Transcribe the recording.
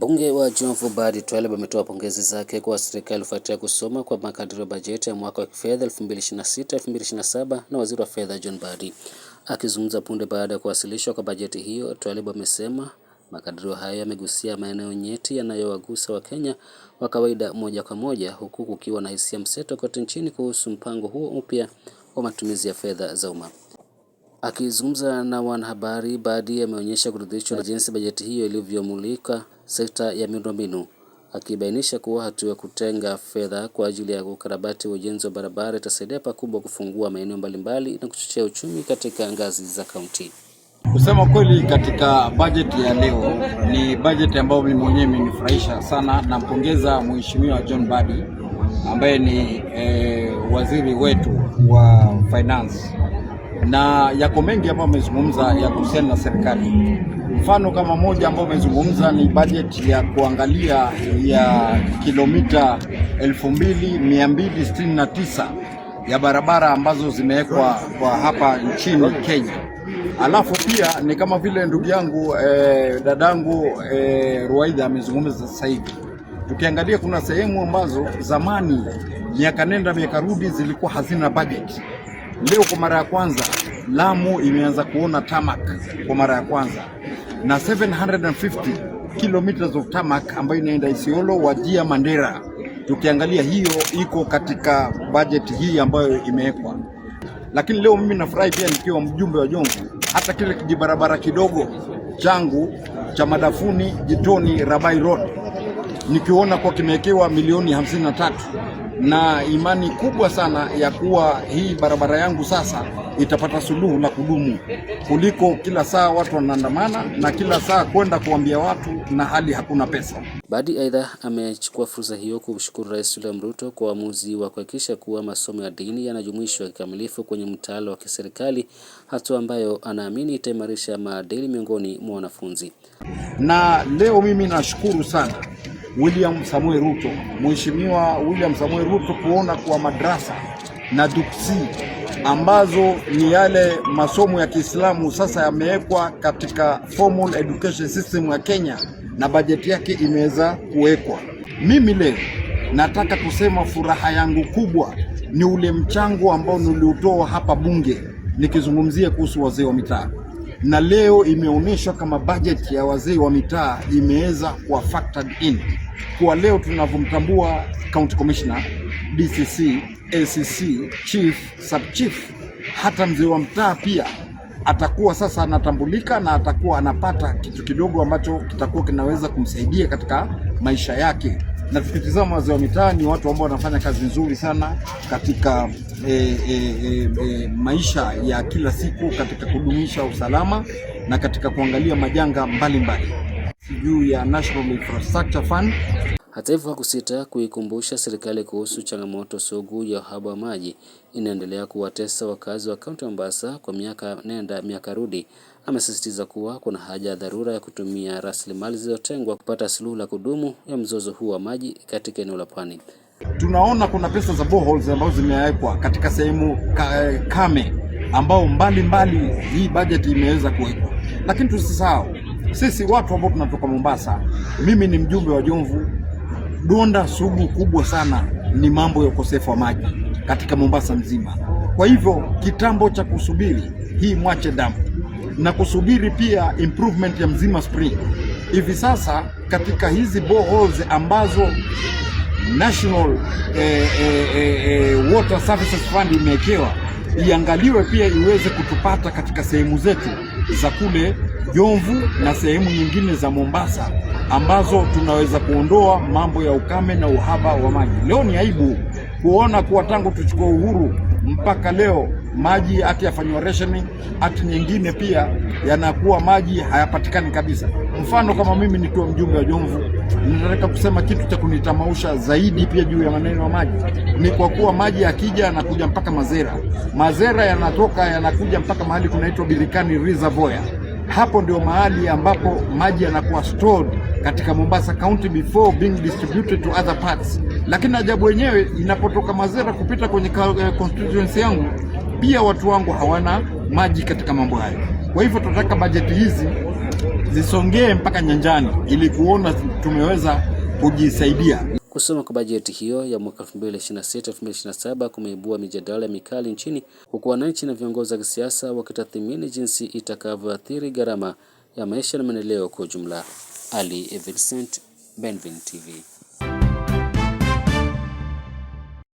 Mbunge wa Jomvu Badi Twalib ametoa pongezi zake kwa serikali kufuatia kusoma kwa makadirio ya bajeti ya mwaka wa kifedha 2026-2027 na waziri wa fedha John Badi. Akizungumza punde baada ya kuwasilishwa kwa bajeti hiyo, Twalib amesema makadirio hayo yamegusia maeneo nyeti yanayowagusa Wakenya wa kawaida moja kwa moja, huku kukiwa na hisia mseto kote nchini kuhusu mpango huo mpya wa matumizi ya fedha za umma. Akizungumza na wanahabari, Badi ameonyesha kuridhishwa na jinsi bajeti hiyo ilivyomulika sekta ya miundombinu, akibainisha kuwa hatua ya kutenga fedha kwa ajili ya ukarabati wa ujenzi wa barabara itasaidia pakubwa kufungua maeneo mbalimbali na kuchochea uchumi katika ngazi za kaunti. Kusema kweli, katika bajeti ya leo ni bajeti ambayo mimi mwenyewe imenifurahisha sana. Nampongeza Mheshimiwa John Badi ambaye ni waziri wetu wa finance, na yako mengi ambayo amezungumza ya kuhusiana na serikali. Mfano kama moja ambao amezungumza ni bajeti ya kuangalia ya kilomita 2269 ya barabara ambazo zimewekwa kwa hapa nchini Kenya. Alafu pia ni kama vile ndugu yangu dadangu Ruwaida amezungumza sasa hivi. Tukiangalia kuna sehemu ambazo zamani miaka nenda miaka rudi zilikuwa hazina budget. Leo kwa mara ya kwanza Lamu imeanza kuona tarmac kwa mara ya kwanza, na 750 kilometers of tarmac ambayo inaenda Isiolo, Wajir, Mandera. Tukiangalia hiyo iko katika budget hii ambayo imewekwa. Lakini leo mimi nafurahi pia nikiwa mjumbe wa Jomvu, hata kile kijibarabara kidogo changu cha Madafuni Jitoni Rabai Road nikiona kwa kimewekewa milioni 53, na imani kubwa sana ya kuwa hii barabara yangu sasa itapata suluhu la kudumu kuliko kila saa watu wanaandamana na kila saa kwenda kuambia watu na hali hakuna pesa. Badi aidha amechukua fursa hiyo kumshukuru Rais William Ruto kwa uamuzi wa kuhakikisha kuwa masomo ya dini yanajumuishwa kikamilifu kwenye mtaala wa kiserikali, hatua ambayo anaamini itaimarisha maadili miongoni mwa wanafunzi. Na leo mimi nashukuru sana William Samoei Ruto, Mheshimiwa William Samoei Ruto, kuona kwa madrasa na duksi ambazo ni yale masomo ya Kiislamu sasa yamewekwa katika formal education system ya Kenya na bajeti yake imeweza kuwekwa. Mimi leo nataka kusema furaha yangu kubwa ni ule mchango ambao niliutoa hapa bunge nikizungumzia kuhusu wazee wa mitaa, na leo imeonyeshwa kama bajeti ya wazee wa mitaa imeweza kuwa factored in. Kwa leo tunavyomtambua county commissioner, DCC, ACC, chief, sub chief, hata mzee wa mtaa pia atakuwa sasa anatambulika na atakuwa anapata kitu kidogo ambacho kitakuwa kinaweza kumsaidia katika maisha yake. Na tukitizama wazee wa mitaa ni watu ambao wanafanya kazi nzuri sana katika maisha ya kila siku, katika kudumisha usalama na katika kuangalia majanga mbalimbali juu ya National Infrastructure Fund. Hata hivyo hakusita kuikumbusha serikali kuhusu changamoto sugu ya uhaba wa maji inaendelea kuwatesa wakazi wa kaunti ya Mombasa kwa miaka nenda miaka rudi. Amesisitiza kuwa kuna haja ya dharura ya kutumia rasilimali zilizotengwa kupata suluhu la kudumu ya mzozo huu wa maji katika eneo la Pwani. Tunaona kuna pesa za boreholes ambazo zimewekwa katika sehemu kame ambao mbali hii budget imeweza kuwekwa. Lakini tusisahau sisi watu ambao tunatoka Mombasa, mimi ni mjumbe wa Jomvu, donda sugu kubwa sana ni mambo ya ukosefu wa maji katika Mombasa mzima. Kwa hivyo kitambo cha kusubiri hii Mwache Dam na kusubiri pia improvement ya Mzima Spring, hivi sasa katika hizi boreholes ambazo National Water Services Fund imewekewa, iangaliwe pia iweze kutupata katika sehemu zetu za kule Jomvu na sehemu nyingine za Mombasa ambazo tunaweza kuondoa mambo ya ukame na uhaba wa maji. Leo ni aibu kuona kuwa tangu tuchukue uhuru mpaka leo maji ati yafanywa rationing, ati nyingine pia yanakuwa maji hayapatikani kabisa. Mfano kama mimi nikiwa mjumbe wa Jomvu, nataka kusema kitu cha kunitamausha zaidi pia juu ya maneno ya maji ni kwa kuwa maji yakija yanakuja mpaka Mazera yanatoka yanakuja mpaka mahali kunaitwa Birikani Reservoir. Hapo ndio mahali ambapo maji yanakuwa stored katika Mombasa County before being distributed to other parts. Lakini ajabu wenyewe inapotoka Mazera kupita kwenye constituency yangu, pia watu wangu hawana maji katika mambo hayo. Kwa hivyo tunataka bajeti hizi zisongee mpaka nyanjani ili kuona tumeweza kujisaidia. Kusoma kwa bajeti hiyo ya mwaka 2026-2027 kumeibua mijadala mikali nchini, huku wananchi na viongozi wa kisiasa wakitathmini jinsi itakavyoathiri gharama ya maisha na maendeleo kwa ujumla. Ali Vincent, Benvin TV.